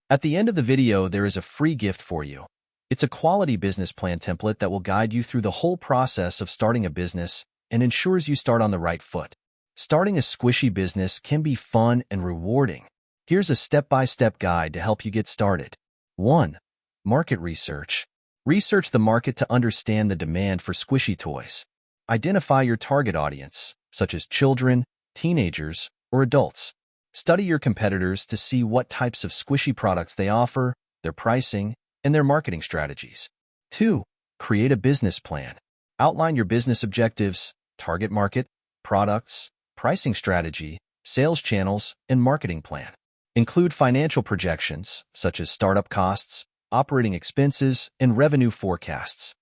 At the end of the video, there is a free gift for you. It's a quality business plan template that will guide you through the whole process of starting a business and ensures you start on the right foot. Starting a squishy business can be fun and rewarding. Here's a step-by-step guide to help you get started. 1. Market research. Research the market to understand the demand for squishy toys. Identify your target audience, such as children, teenagers, or adults. Study your competitors to see what types of squishy products they offer, their pricing, and their marketing strategies. 2. Create a business plan. Outline your business objectives, target market, products, pricing strategy, sales channels, and marketing plan. Include financial projections, such as startup costs, operating expenses, and revenue forecasts.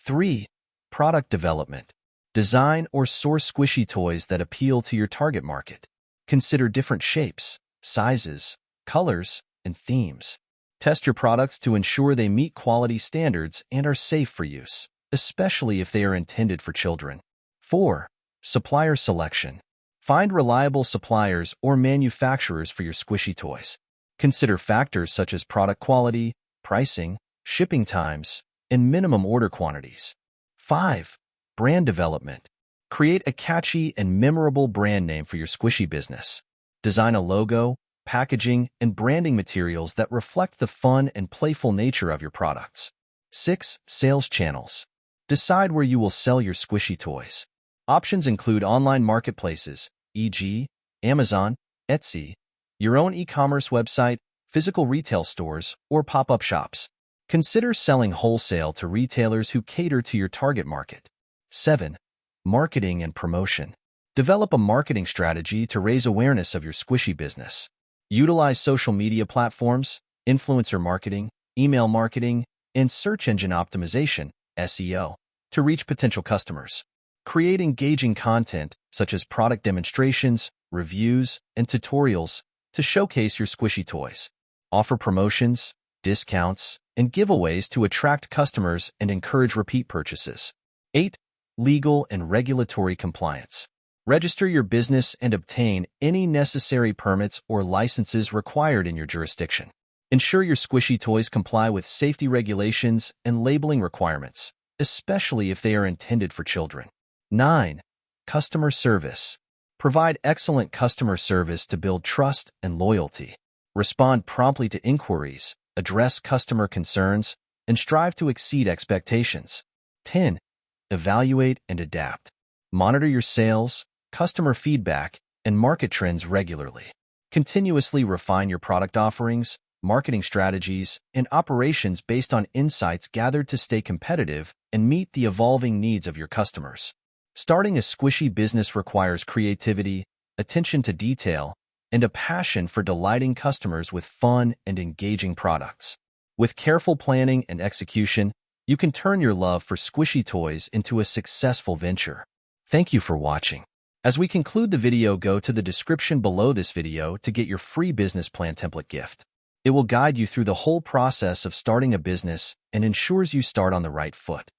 3. Product development. Design or source squishy toys that appeal to your target market. Consider different shapes, sizes, colors, and themes. Test your products to ensure they meet quality standards and are safe for use, especially if they are intended for children. 4. Supplier selection. Find reliable suppliers or manufacturers for your squishy toys. Consider factors such as product quality, pricing, shipping times, and minimum order quantities. 5. Brand development. Create a catchy and memorable brand name for your squishy business. Design a logo, packaging, and branding materials that reflect the fun and playful nature of your products. 6. Sales channels. Decide where you will sell your squishy toys. Options include online marketplaces, e.g., Amazon, Etsy, your own e-commerce website, physical retail stores, or pop-up shops. Consider selling wholesale to retailers who cater to your target market. 7. Marketing and promotion. Develop a marketing strategy to raise awareness of your squishy business. Utilize social media platforms, influencer marketing, email marketing, and search engine optimization, SEO, to reach potential customers. Create engaging content, such as product demonstrations, reviews, and tutorials, to showcase your squishy toys. Offer promotions, discounts, and giveaways to attract customers and encourage repeat purchases. 8. Legal and regulatory compliance. Register your business and obtain any necessary permits or licenses required in your jurisdiction. Ensure your squishy toys comply with safety regulations and labeling requirements, especially if they are intended for children. 9. Customer service. Provide excellent customer service to build trust and loyalty. Respond promptly to inquiries, address customer concerns, and strive to exceed expectations. 10. Evaluate and adapt. Monitor your sales, customer feedback, and market trends regularly. Continuously refine your product offerings, marketing strategies, and operations based on insights gathered to stay competitive and meet the evolving needs of your customers. Starting a squishy business requires creativity, attention to detail, and a passion for delighting customers with fun and engaging products. With careful planning and execution, you can turn your love for squishy toys into a successful venture. Thank you for watching. As we conclude the video, go to the description below this video to get your free business plan template gift. It will guide you through the whole process of starting a business and ensures you start on the right foot.